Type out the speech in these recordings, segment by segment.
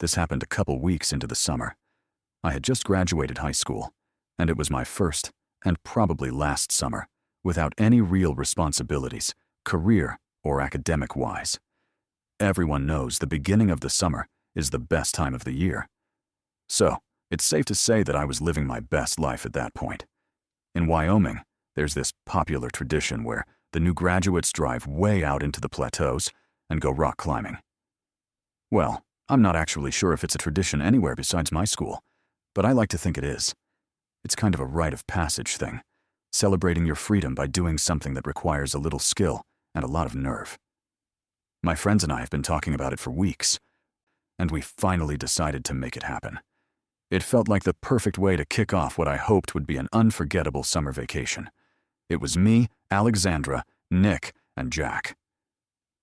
This happened a couple weeks into the summer. I had just graduated high school, and it was my first and probably last summer without any real responsibilities, career or academic-wise. Everyone knows the beginning of the summer is the best time of the year. So, it's safe to say that I was living my best life at that point. In Wyoming, there's this popular tradition where the new graduates drive way out into the plateaus and go rock climbing. Well, I'm not actually sure if it's a tradition anywhere besides my school, but I like to think it is. It's kind of a rite of passage thing, celebrating your freedom by doing something that requires a little skill and a lot of nerve. My friends and I have been talking about it for weeks, and we finally decided to make it happen. It felt like the perfect way to kick off what I hoped would be an unforgettable summer vacation. It was me, Alexandra, Nick, and Jack.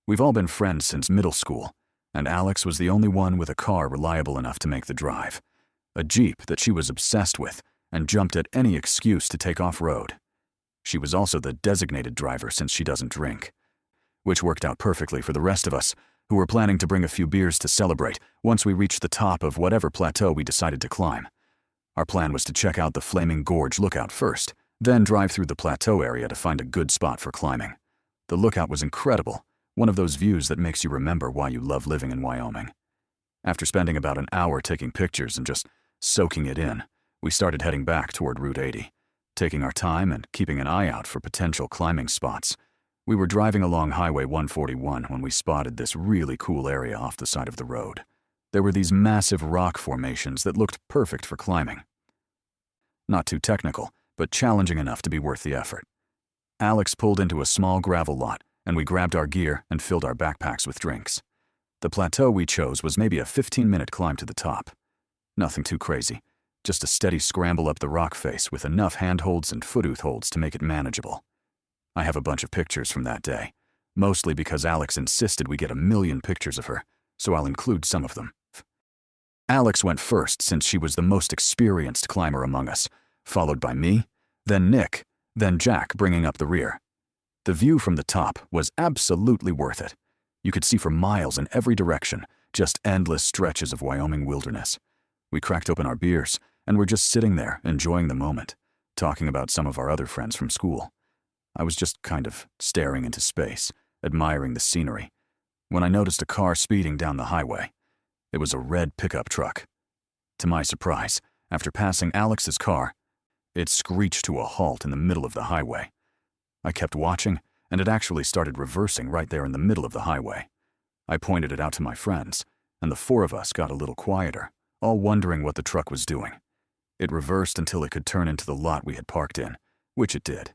We've all been friends since middle school, and Alex was the only one with a car reliable enough to make the drive, a Jeep that she was obsessed with and jumped at any excuse to take off-road. She was also the designated driver since she doesn't drink, which worked out perfectly for the rest of us, who were planning to bring a few beers to celebrate once we reached the top of whatever plateau we decided to climb. Our plan was to check out the Flaming Gorge lookout first, then drive through the plateau area to find a good spot for climbing. The lookout was incredible, one of those views that makes you remember why you love living in Wyoming. After spending about an hour taking pictures and just soaking it in, we started heading back toward Route 80, taking our time and keeping an eye out for potential climbing spots. We were driving along Highway 141 when we spotted this really cool area off the side of the road. There were these massive rock formations that looked perfect for climbing. Not too technical, but challenging enough to be worth the effort. Alex pulled into a small gravel lot, and we grabbed our gear and filled our backpacks with drinks. The plateau we chose was maybe a 15-minute climb to the top. Nothing too crazy, just a steady scramble up the rock face with enough handholds and foothold holds to make it manageable. I have a bunch of pictures from that day, mostly because Alex insisted we get 1,000,000 pictures of her, so I'll include some of them. Alex went first since she was the most experienced climber among us, followed by me, then Nick, then Jack bringing up the rear. The view from the top was absolutely worth it. You could see for miles in every direction, just endless stretches of Wyoming wilderness. We cracked open our beers and were just sitting there enjoying the moment, talking about some of our other friends from school. I was just kind of staring into space, admiring the scenery, when I noticed a car speeding down the highway. It was a red pickup truck. To my surprise, after passing Alex's car, it screeched to a halt in the middle of the highway. I kept watching, and it actually started reversing right there in the middle of the highway. I pointed it out to my friends, and the four of us got a little quieter, all wondering what the truck was doing. It reversed until it could turn into the lot we had parked in, which it did.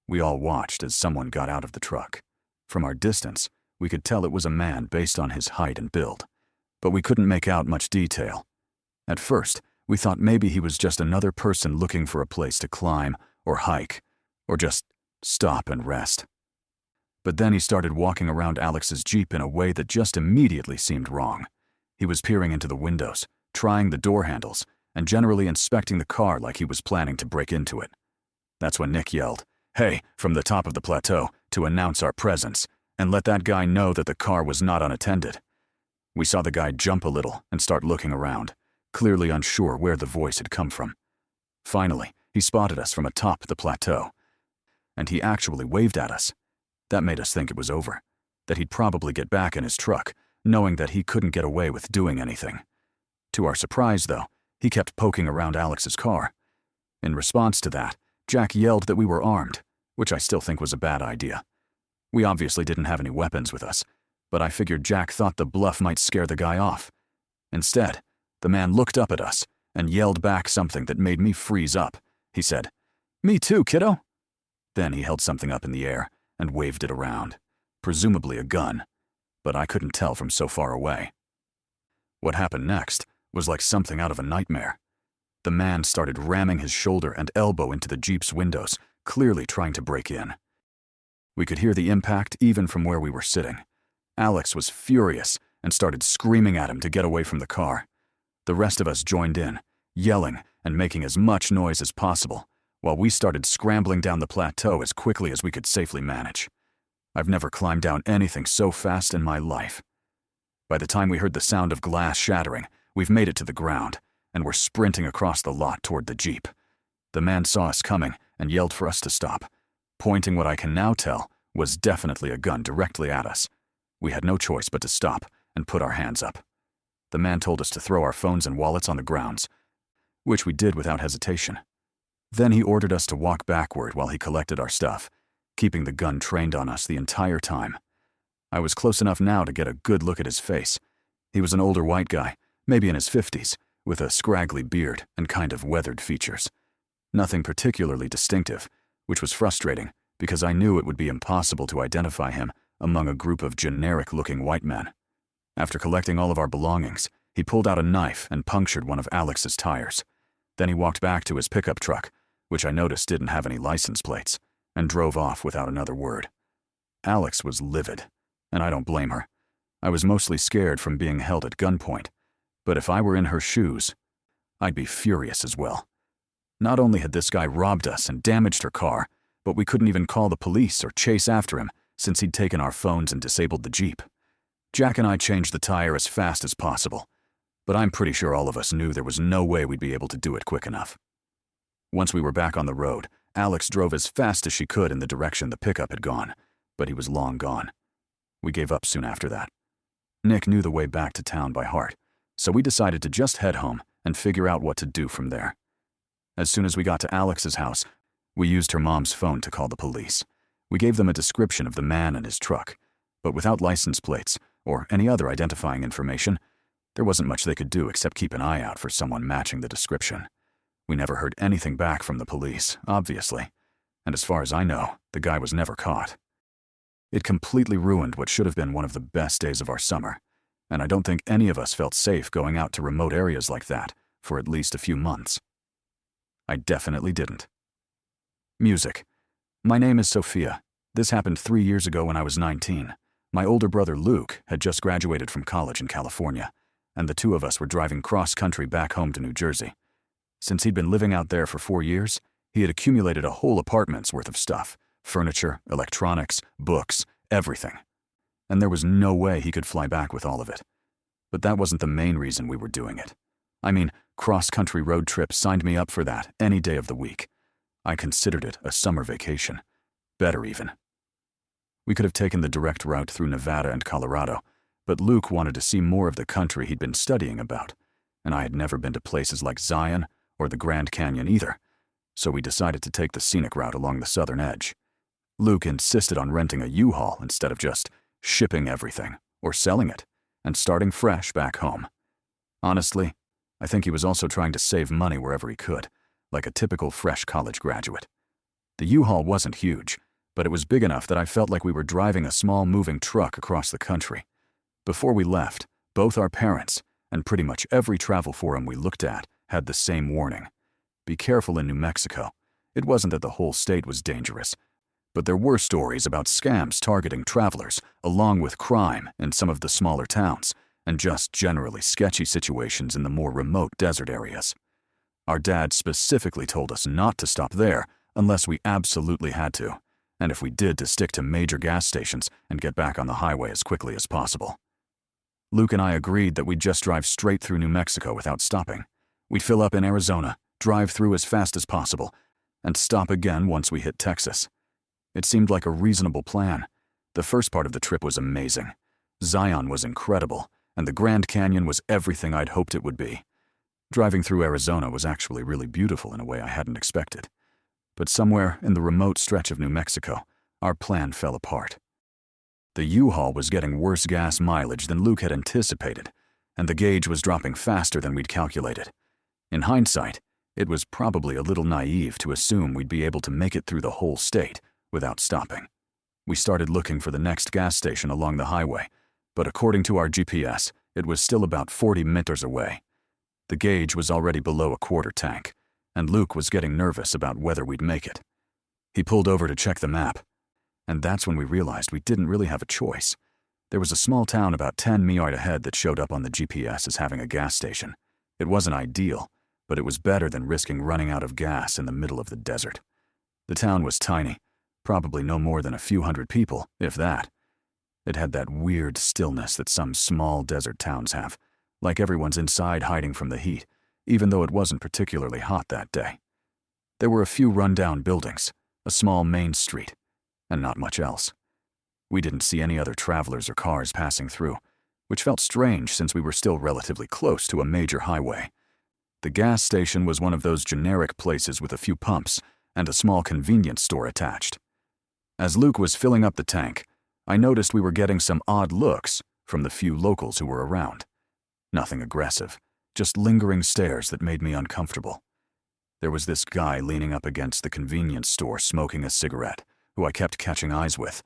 We all watched as someone got out of the truck. From our distance, we could tell it was a man based on his height and build, but we couldn't make out much detail. At first, we thought maybe he was just another person looking for a place to climb or hike, or just stop and rest. But then he started walking around Alex's Jeep in a way that just immediately seemed wrong. He was peering into the windows, trying the door handles, and generally inspecting the car like he was planning to break into it. That's when Nick yelled, "Hey," from the top of the plateau to announce our presence and let that guy know that the car was not unattended. We saw the guy jump a little and start looking around, clearly unsure where the voice had come from. Finally, he spotted us from atop the plateau, and he actually waved at us. That made us think it was over, that he'd probably get back in his truck, knowing that he couldn't get away with doing anything. To our surprise, though, he kept poking around Alex's car. In response to that, Jack yelled that we were armed, which I still think was a bad idea. We obviously didn't have any weapons with us, but I figured Jack thought the bluff might scare the guy off. Instead, the man looked up at us and yelled back something that made me freeze up. He said, "Me too, kiddo." Then he held something up in the air and waved it around, presumably a gun, but I couldn't tell from so far away. What happened next was like something out of a nightmare. The man started ramming his shoulder and elbow into the Jeep's windows, clearly trying to break in. We could hear the impact even from where we were sitting. Alex was furious and started screaming at him to get away from the car. The rest of us joined in, yelling and making as much noise as possible, while we started scrambling down the plateau as quickly as we could safely manage. I've never climbed down anything so fast in my life. By the time we heard the sound of glass shattering, we've made it to the ground, and we're sprinting across the lot toward the Jeep. The man saw us coming and yelled for us to stop, pointing what I can now tell was definitely a gun directly at us. We had no choice but to stop and put our hands up. The man told us to throw our phones and wallets on the grounds, which we did without hesitation. Then he ordered us to walk backward while he collected our stuff, keeping the gun trained on us the entire time. I was close enough now to get a good look at his face. He was an older white guy, maybe in his 50s, with a scraggly beard and kind of weathered features. Nothing particularly distinctive, which was frustrating because I knew it would be impossible to identify him among a group of generic-looking white men. After collecting all of our belongings, he pulled out a knife and punctured one of Alex's tires. Then he walked back to his pickup truck, which I noticed didn't have any license plates, and drove off without another word. Alex was livid, and I don't blame her. I was mostly scared from being held at gunpoint, but if I were in her shoes, I'd be furious as well. Not only had this guy robbed us and damaged her car, but we couldn't even call the police or chase after him since he'd taken our phones and disabled the Jeep. Jack and I changed the tire as fast as possible, but I'm pretty sure all of us knew there was no way we'd be able to do it quick enough. Once we were back on the road, Alex drove as fast as she could in the direction the pickup had gone, but he was long gone. We gave up soon after that. Nick knew the way back to town by heart, so we decided to just head home and figure out what to do from there. As soon as we got to Alex's house, we used her mom's phone to call the police. We gave them a description of the man and his truck, but without license plates or any other identifying information, there wasn't much they could do except keep an eye out for someone matching the description. We never heard anything back from the police, obviously, and as far as I know, the guy was never caught. It completely ruined what should have been one of the best days of our summer, and I don't think any of us felt safe going out to remote areas like that for at least a few months. I definitely didn't. Music. My name is Sophia. This happened 3 years ago when I was 19. My older brother Luke had just graduated from college in California, and the two of us were driving cross-country back home to New Jersey. Since he'd been living out there for 4 years, he had accumulated a whole apartment's worth of stuff: furniture, electronics, books, everything. And there was no way he could fly back with all of it. But that wasn't the main reason we were doing it. I mean, cross-country road trips signed me up for that any day of the week. I considered it a summer vacation. Better even. We could have taken the direct route through Nevada and Colorado, but Luke wanted to see more of the country he'd been studying about, and I had never been to places like Zion or the Grand Canyon either, so we decided to take the scenic route along the southern edge. Luke insisted on renting a U-Haul instead of just shipping everything or selling it and starting fresh back home. Honestly, I think he was also trying to save money wherever he could, like a typical fresh college graduate. The U-Haul wasn't huge, but it was big enough that I felt like we were driving a small moving truck across the country. Before we left, both our parents and pretty much every travel forum we looked at had the same warning. Be careful in New Mexico. It wasn't that the whole state was dangerous, but there were stories about scams targeting travelers, along with crime in some of the smaller towns, and just generally sketchy situations in the more remote desert areas. Our dad specifically told us not to stop there unless we absolutely had to, and if we did, to stick to major gas stations and get back on the highway as quickly as possible. Luke and I agreed that we'd just drive straight through New Mexico without stopping. We'd fill up in Arizona, drive through as fast as possible, and stop again once we hit Texas. It seemed like a reasonable plan. The first part of the trip was amazing. Zion was incredible, and the Grand Canyon was everything I'd hoped it would be. Driving through Arizona was actually really beautiful in a way I hadn't expected. But somewhere in the remote stretch of New Mexico, our plan fell apart. The U-Haul was getting worse gas mileage than Luke had anticipated, and the gauge was dropping faster than we'd calculated. In hindsight, it was probably a little naive to assume we'd be able to make it through the whole state without stopping. We started looking for the next gas station along the highway, but according to our GPS, it was still about 40 meters away. The gauge was already below a quarter tank, and Luke was getting nervous about whether we'd make it. He pulled over to check the map, and that's when we realized we didn't really have a choice. There was a small town about 10 miles ahead that showed up on the GPS as having a gas station. It wasn't ideal, but it was better than risking running out of gas in the middle of the desert. The town was tiny, probably no more than a few hundred people, if that. It had that weird stillness that some small desert towns have, like everyone's inside hiding from the heat, even though it wasn't particularly hot that day. There were a few rundown buildings, a small main street, and not much else. We didn't see any other travelers or cars passing through, which felt strange since we were still relatively close to a major highway. The gas station was one of those generic places with a few pumps and a small convenience store attached. As Luke was filling up the tank, I noticed we were getting some odd looks from the few locals who were around. Nothing aggressive, just lingering stares that made me uncomfortable. There was this guy leaning up against the convenience store smoking a cigarette, who I kept catching eyes with,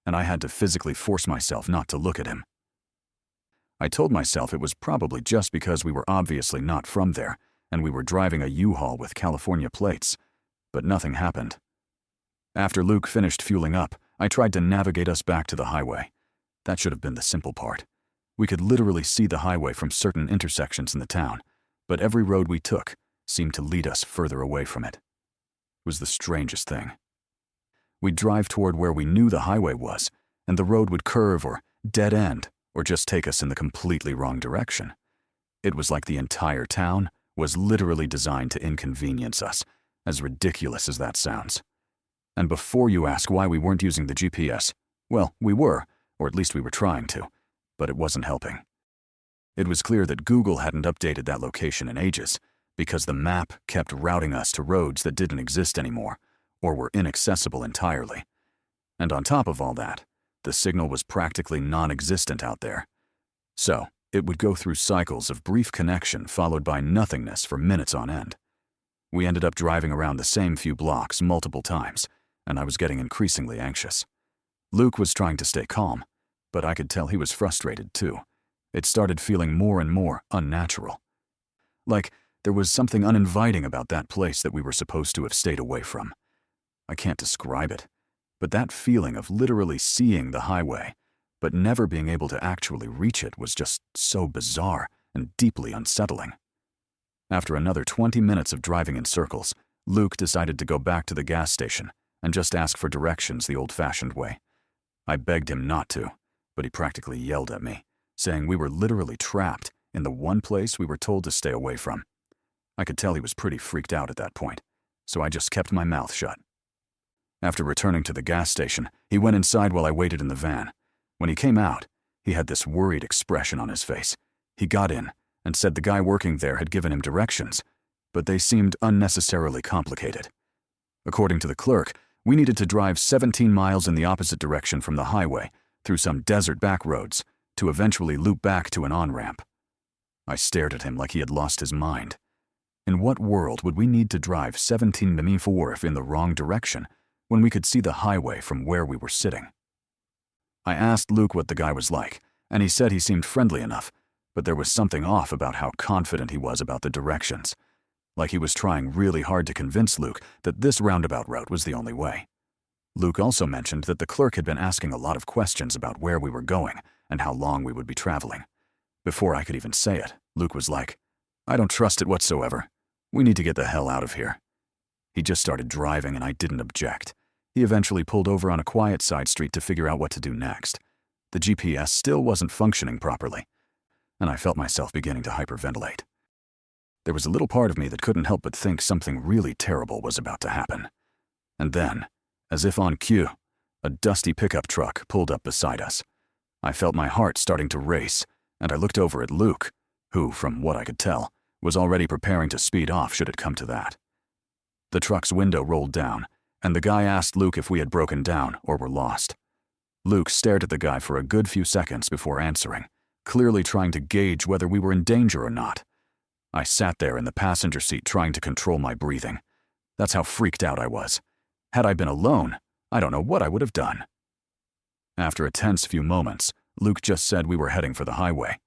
and I had to physically force myself not to look at him. I told myself it was probably just because we were obviously not from there, and we were driving a U-Haul with California plates, but nothing happened. After Luke finished fueling up, I tried to navigate us back to the highway. That should have been the simple part. We could literally see the highway from certain intersections in the town, but every road we took seemed to lead us further away from it. It was the strangest thing. We'd drive toward where we knew the highway was, and the road would curve or dead end or just take us in the completely wrong direction. It was like the entire town was literally designed to inconvenience us, as ridiculous as that sounds. And before you ask why we weren't using the GPS, well, we were, or at least we were trying to, but it wasn't helping. It was clear that Google hadn't updated that location in ages, because the map kept routing us to roads that didn't exist anymore, or were inaccessible entirely. And on top of all that, the signal was practically non-existent out there. So, it would go through cycles of brief connection followed by nothingness for minutes on end. We ended up driving around the same few blocks multiple times, and I was getting increasingly anxious. Luke was trying to stay calm, but I could tell he was frustrated too. It started feeling more and more unnatural. Like there was something uninviting about that place that we were supposed to have stayed away from. I can't describe it, but that feeling of literally seeing the highway, but never being able to actually reach it was just so bizarre and deeply unsettling. After another 20 minutes of driving in circles, Luke decided to go back to the gas station and just ask for directions the old-fashioned way. I begged him not to, but he practically yelled at me, saying we were literally trapped in the one place we were told to stay away from. I could tell he was pretty freaked out at that point, so I just kept my mouth shut. After returning to the gas station, he went inside while I waited in the van. When he came out, he had this worried expression on his face. He got in and said the guy working there had given him directions, but they seemed unnecessarily complicated. According to the clerk, we needed to drive 17 miles in the opposite direction from the highway, through some desert back roads, to eventually loop back to an on-ramp. I stared at him like he had lost his mind. In what world would we need to drive 17 miles in the wrong direction when we could see the highway from where we were sitting? I asked Luke what the guy was like, and he said he seemed friendly enough, but there was something off about how confident he was about the directions. Like he was trying really hard to convince Luke that this roundabout route was the only way. Luke also mentioned that the clerk had been asking a lot of questions about where we were going and how long we would be traveling. Before I could even say it, Luke was like, "I don't trust it whatsoever. We need to get the hell out of here." He just started driving and I didn't object. He eventually pulled over on a quiet side street to figure out what to do next. The GPS still wasn't functioning properly, and I felt myself beginning to hyperventilate. There was a little part of me that couldn't help but think something really terrible was about to happen. And then, as if on cue, a dusty pickup truck pulled up beside us. I felt my heart starting to race, and I looked over at Luke, who, from what I could tell, was already preparing to speed off should it come to that. The truck's window rolled down, and the guy asked Luke if we had broken down or were lost. Luke stared at the guy for a good few seconds before answering, clearly trying to gauge whether we were in danger or not. I sat there in the passenger seat trying to control my breathing. That's how freaked out I was. Had I been alone, I don't know what I would have done. After a tense few moments, Luke just said we were heading for the highway.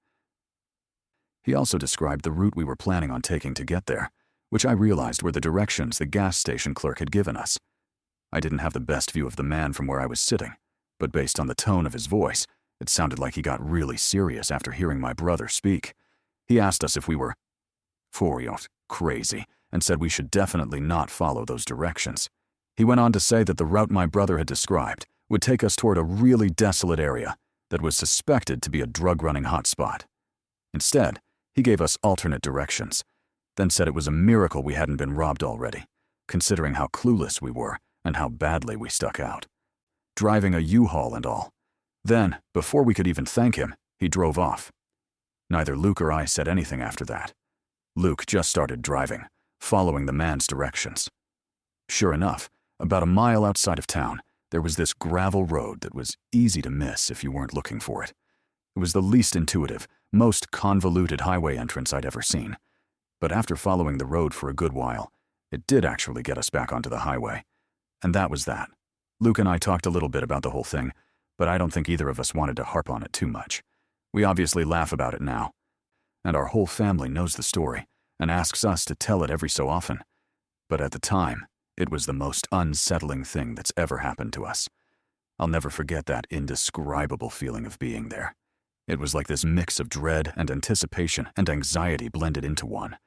He also described the route we were planning on taking to get there, which I realized were the directions the gas station clerk had given us. I didn't have the best view of the man from where I was sitting, but based on the tone of his voice, it sounded like he got really serious after hearing my brother speak. He asked us if we were crazy, and said we should definitely not follow those directions. He went on to say that the route my brother had described would take us toward a really desolate area, that was suspected to be a drug-running hotspot. Instead, he gave us alternate directions, then said it was a miracle we hadn't been robbed already, considering how clueless we were and how badly we stuck out. Driving a U-Haul and all. Then, before we could even thank him, he drove off. Neither Luke or I said anything after that. Luke just started driving, following the man's directions. Sure enough, about a mile outside of town, there was this gravel road that was easy to miss if you weren't looking for it. It was the least intuitive, most convoluted highway entrance I'd ever seen. But after following the road for a good while, it did actually get us back onto the highway. And that was that. Luke and I talked a little bit about the whole thing, but I don't think either of us wanted to harp on it too much. We obviously laugh about it now. And our whole family knows the story and asks us to tell it every so often. But at the time, it was the most unsettling thing that's ever happened to us. I'll never forget that indescribable feeling of being there. It was like this mix of dread and anticipation and anxiety blended into one.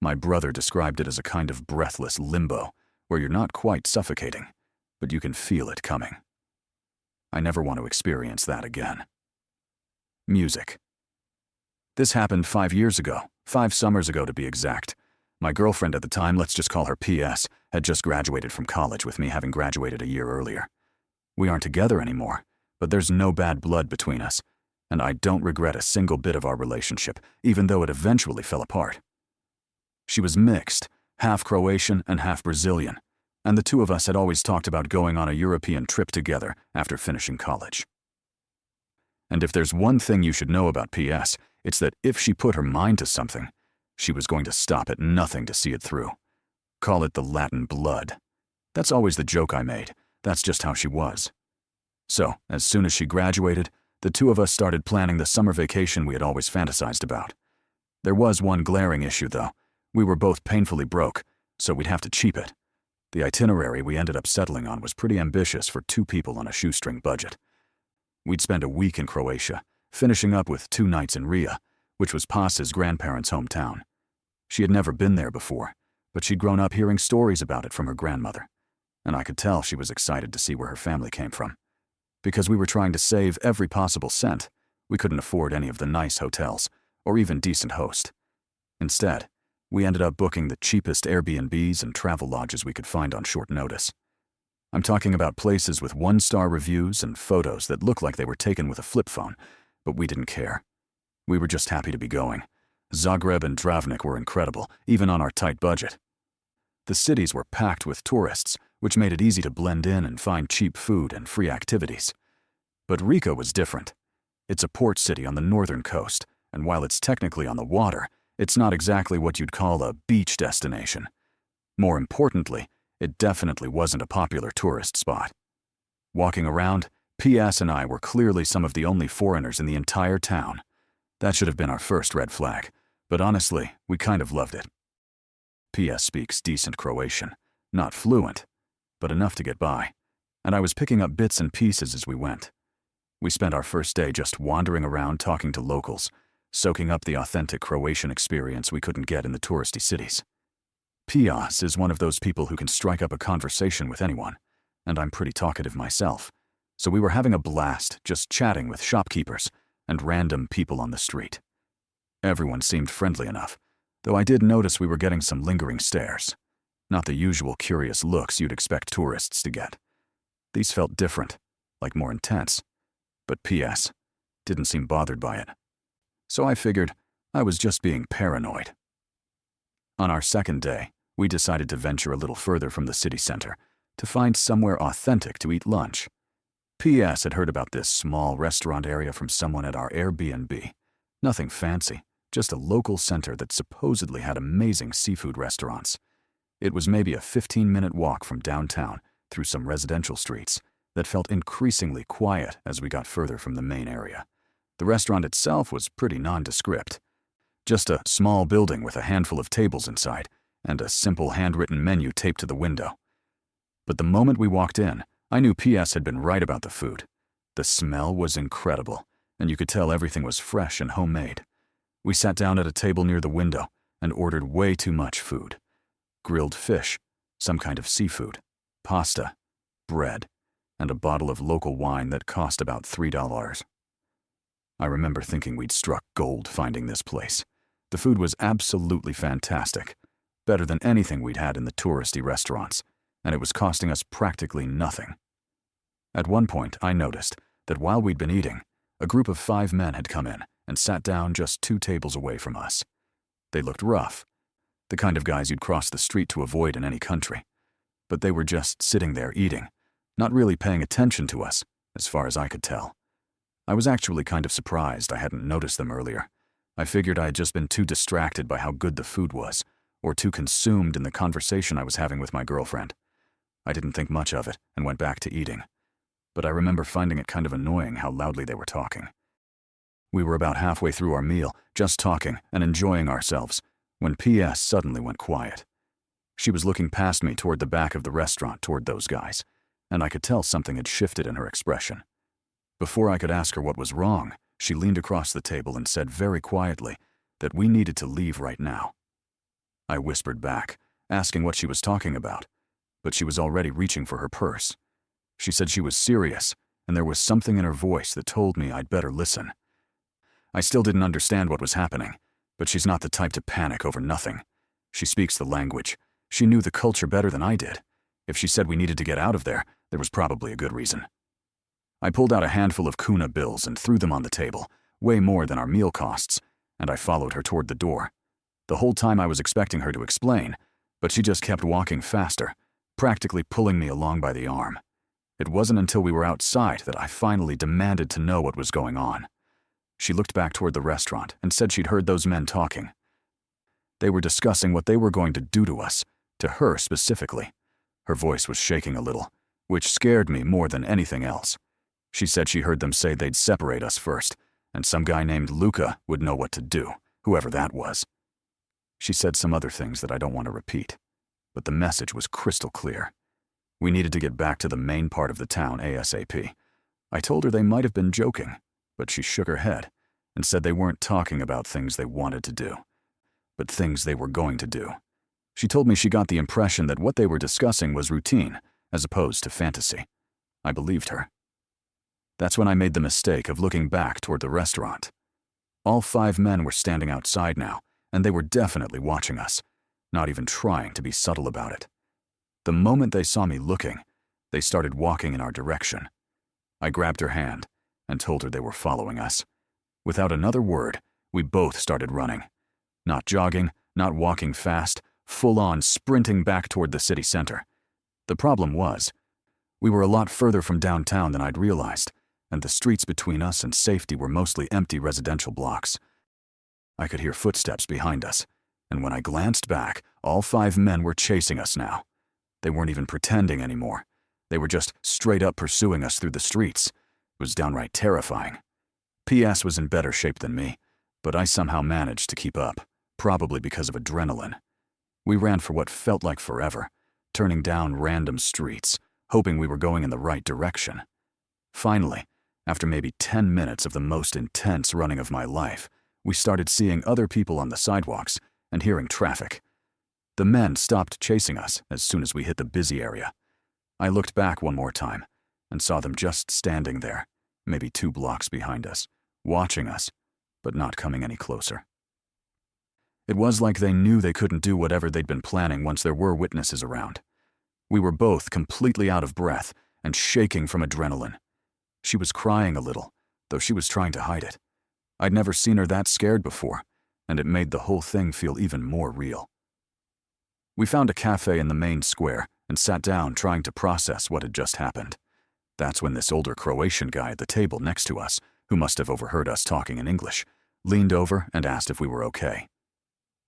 My brother described it as a kind of breathless limbo, where you're not quite suffocating, but you can feel it coming. I never want to experience that again. Music. This happened 5 years ago, 5 summers ago to be exact. My girlfriend at the time, let's just call her PS, had just graduated from college with me having graduated a year earlier. We aren't together anymore, but there's no bad blood between us, and I don't regret a single bit of our relationship, even though it eventually fell apart. She was mixed, half Croatian and half Brazilian, and the two of us had always talked about going on a European trip together after finishing college. And if there's one thing you should know about PS, it's that if she put her mind to something, she was going to stop at nothing to see it through. Call it the Latin blood. That's always the joke I made. That's just how she was. So, as soon as she graduated, the two of us started planning the summer vacation we had always fantasized about. There was one glaring issue, though. We were both painfully broke, so we'd have to cheap it. The itinerary we ended up settling on was pretty ambitious for 2 people on a shoestring budget. We'd spend a week in Croatia, finishing up with 2 nights in Ria, which was Pas's grandparents' hometown. She had never been there before, but she'd grown up hearing stories about it from her grandmother, and I could tell she was excited to see where her family came from. Because we were trying to save every possible cent, we couldn't afford any of the nice hotels, or even decent host. Instead, we ended up booking the cheapest Airbnbs and travel lodges we could find on short notice. I'm talking about places with 1-star reviews and photos that looked like they were taken with a flip phone, but we didn't care. We were just happy to be going. Zagreb and Dravnik were incredible, even on our tight budget. The cities were packed with tourists, which made it easy to blend in and find cheap food and free activities. But Rijeka was different. It's a port city on the northern coast, and while it's technically on the water, it's not exactly what you'd call a beach destination. More importantly, it definitely wasn't a popular tourist spot. Walking around, PS and I were clearly some of the only foreigners in the entire town. That should have been our first red flag, but honestly, we kind of loved it. PS speaks decent Croatian, not fluent, but enough to get by, and I was picking up bits and pieces as we went. We spent our first day just wandering around talking to locals, soaking up the authentic Croatian experience we couldn't get in the touristy cities. PS is one of those people who can strike up a conversation with anyone, and I'm pretty talkative myself, so we were having a blast just chatting with shopkeepers and random people on the street. Everyone seemed friendly enough, though I did notice we were getting some lingering stares. Not the usual curious looks you'd expect tourists to get. These felt different, like more intense. But PS didn't seem bothered by it. So I figured I was just being paranoid. On our second day, we decided to venture a little further from the city center to find somewhere authentic to eat lunch. PS had heard about this small restaurant area from someone at our Airbnb. Nothing fancy, just a local center that supposedly had amazing seafood restaurants. It was maybe a 15-minute walk from downtown through some residential streets that felt increasingly quiet as we got further from the main area. The restaurant itself was pretty nondescript. Just a small building with a handful of tables inside and a simple handwritten menu taped to the window. But the moment we walked in, I knew PS had been right about the food. The smell was incredible, and you could tell everything was fresh and homemade. We sat down at a table near the window and ordered way too much food. Grilled fish, some kind of seafood, pasta, bread. and a bottle of local wine that cost about $3. I remember thinking we'd struck gold finding this place. The food was absolutely fantastic, better than anything we'd had in the touristy restaurants, and it was costing us practically nothing. At one point, I noticed that while we'd been eating, a group of 5 men had come in and sat down just 2 tables away from us. They looked rough, the kind of guys you'd cross the street to avoid in any country. But they were just sitting there eating, not really paying attention to us, as far as I could tell. I was actually kind of surprised I hadn't noticed them earlier. I figured I had just been too distracted by how good the food was, or too consumed in the conversation I was having with my girlfriend. I didn't think much of it and went back to eating. But I remember finding it kind of annoying how loudly they were talking. We were about halfway through our meal, just talking and enjoying ourselves, when PS suddenly went quiet. She was looking past me toward the back of the restaurant toward those guys, and I could tell something had shifted in her expression. Before I could ask her what was wrong, she leaned across the table and said very quietly that we needed to leave right now. I whispered back, asking what she was talking about, but she was already reaching for her purse. She said she was serious, and there was something in her voice that told me I'd better listen. I still didn't understand what was happening, but she's not the type to panic over nothing. She speaks the language. She knew the culture better than I did. If she said we needed to get out of there was probably a good reason. I pulled out a handful of kuna bills and threw them on the table, way more than our meal costs, and I followed her toward the door. The whole time I was expecting her to explain, but she just kept walking faster, practically pulling me along by the arm. It wasn't until we were outside that I finally demanded to know what was going on. She looked back toward the restaurant and said she'd heard those men talking. They were discussing what they were going to do to us, to her specifically. Her voice was shaking a little, which scared me more than anything else. She said she heard them say they'd separate us first, and some guy named Luca would know what to do, whoever that was. She said some other things that I don't want to repeat, but the message was crystal clear. We needed to get back to the main part of the town ASAP. I told her they might have been joking, but she shook her head and said they weren't talking about things they wanted to do, but things they were going to do. She told me she got the impression that what they were discussing was routine, as opposed to fantasy. I believed her. That's when I made the mistake of looking back toward the restaurant. All 5 men were standing outside now, and they were definitely watching us, not even trying to be subtle about it. The moment they saw me looking, they started walking in our direction. I grabbed her hand and told her they were following us. Without another word, we both started running. Not jogging, not walking fast, full-on sprinting back toward the city center. The problem was, we were a lot further from downtown than I'd realized, and the streets between us and safety were mostly empty residential blocks. I could hear footsteps behind us, and when I glanced back, all 5 men were chasing us now. They weren't even pretending anymore. They were just straight up pursuing us through the streets. It was downright terrifying. PS was in better shape than me, but I somehow managed to keep up, probably because of adrenaline. We ran for what felt like forever, turning down random streets, hoping we were going in the right direction. Finally, after maybe 10 minutes of the most intense running of my life, we started seeing other people on the sidewalks and hearing traffic. The men stopped chasing us as soon as we hit the busy area. I looked back one more time and saw them just standing there, maybe 2 blocks behind us, watching us, but not coming any closer. It was like they knew they couldn't do whatever they'd been planning once there were witnesses around. We were both completely out of breath and shaking from adrenaline. She was crying a little, though she was trying to hide it. I'd never seen her that scared before, and it made the whole thing feel even more real. We found a cafe in the main square and sat down trying to process what had just happened. That's when this older Croatian guy at the table next to us, who must have overheard us talking in English, leaned over and asked if we were okay.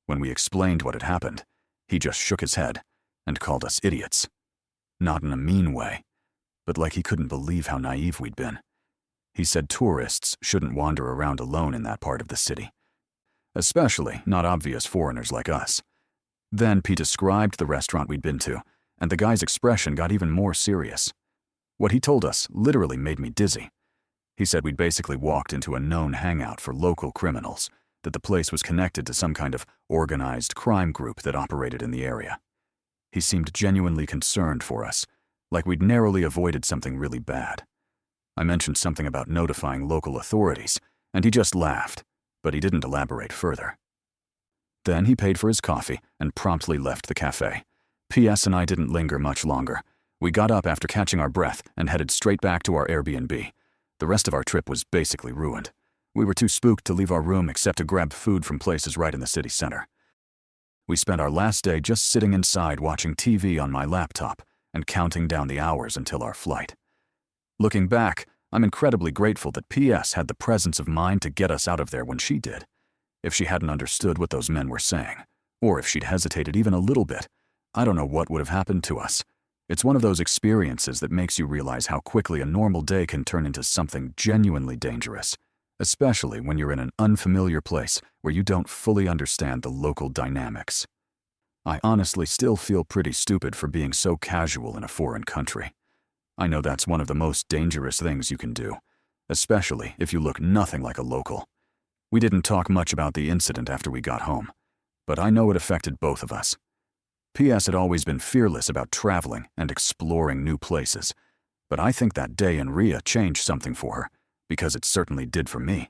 When we explained what had happened, he just shook his head and called us idiots. Not in a mean way, but like he couldn't believe how naive we'd been. He said tourists shouldn't wander around alone in that part of the city, especially not obvious foreigners like us. Then Pete described the restaurant we'd been to, and the guy's expression got even more serious. What he told us literally made me dizzy. He said we'd basically walked into a known hangout for local criminals, that the place was connected to some kind of organized crime group that operated in the area. He seemed genuinely concerned for us, like we'd narrowly avoided something really bad. I mentioned something about notifying local authorities, and he just laughed, but he didn't elaborate further. Then he paid for his coffee and promptly left the cafe. PS and I didn't linger much longer. We got up after catching our breath and headed straight back to our Airbnb. The rest of our trip was basically ruined. We were too spooked to leave our room except to grab food from places right in the city center. We spent our last day just sitting inside watching TV on my laptop and counting down the hours until our flight. Looking back, I'm incredibly grateful that PS had the presence of mind to get us out of there when she did. If she hadn't understood what those men were saying, or if she'd hesitated even a little bit, I don't know what would have happened to us. It's one of those experiences that makes you realize how quickly a normal day can turn into something genuinely dangerous, especially when you're in an unfamiliar place where you don't fully understand the local dynamics. I honestly still feel pretty stupid for being so casual in a foreign country. I know that's one of the most dangerous things you can do, especially if you look nothing like a local. We didn't talk much about the incident after we got home, but I know it affected both of us. PS had always been fearless about traveling and exploring new places, but I think that day in Ria changed something for her, because it certainly did for me.